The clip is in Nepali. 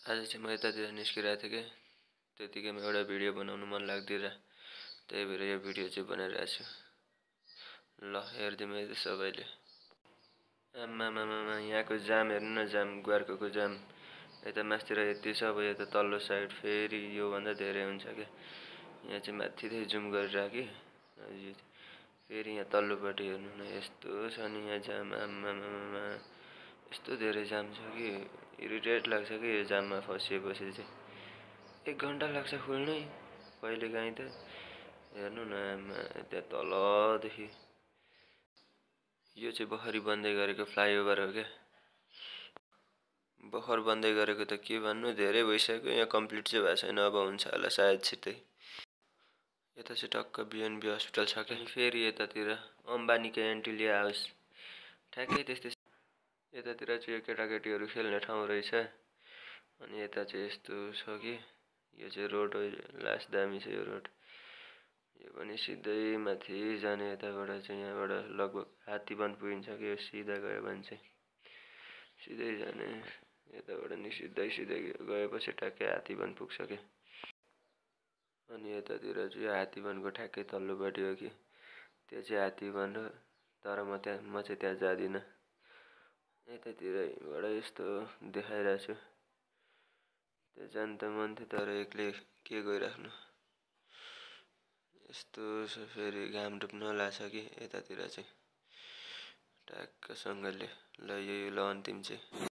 आज चाहिँ म यतातिर निस्किरहेको थिएँ कि त्यतिकैमा एउटा भिडियो बनाउनु मन लाग्दिरह त्यही भएर यो भिडियो चाहिँ बनाइरहेको छु। ल हेरिदिउँ है त सबैले। आम्मामामा यहाँको जाम हेर्नु न, जाम ग्वारकोको जाम यता मास्तिर यति छ, अब यता तल्लो साइड फेरि योभन्दा धेरै हुन्छ क्या। यहाँ चाहिँ माथिदेखि जुम गरिरह कि फेरि यहाँ तल्लोपट्टि हेर्नु न यस्तो छ नि यहाँ जाम। आम्मामामा यस्तो धेरै जाम छ कि इरिटेट लाग्छ कि यो जाममा फसिएपछि चाहिँ। 1 घन्टा लाग्छ खुल्नै कहिलेकाहीँ त। हेर्नु न आम्मा त्यहाँ तलदेखि यो चाहिँ भर्खरै बन्दै गरेको फ्लाइओभर हो क्या। भर्खर बन्दै गरेको त के भन्नु, धेरै भइसक्यो। यहाँ कम्प्लिट चाहिँ भएको छैन, अब हुन्छ होला सायद छिट्टै। यता चाहिँ टक्क बिएनबी हस्पिटल छ क्या। फेरि यतातिर अम्बानीको एन्टिलिया हाउस ठ्याक्कै त्यस्तै। यतातिर चाहिँ यो केटाकेटीहरू खेल्ने ठाउँ रहेछ। अनि यता चाहिँ यस्तो छ कि यो चाहिँ रोड हो, लास्ट दामी छ यो रोड। यो पनि सिधै माथि जाने, यताबाट चाहिँ यहाँबाट लगभग हात्तीबन पुगिन्छ कि यो सिधा गयो भने चाहिँ सिधै जाने। यताबाट नि सिधै गएपछि ट्याक्कै हात्तीबन पुग्छ कि। अनि यतातिर चाहिँ हात्तीबनको ठ्याक्कै तल्लोपट्टि हो कि, त्यो चाहिँ हात्तीबन हो। तर म चाहिँ त्यहाँ जाँदिनँ। यतातिरबाट यस्तो देखाइरहेको छु। त्यहाँ जानु त मन थियो तर एक्लै के गइराख्नु। यस्तो छ, फेरि घाम डुब्न लाग्छ कि यतातिर चाहिँ ट्याक्कसँगले। ल यो अन्तिम चाहिँ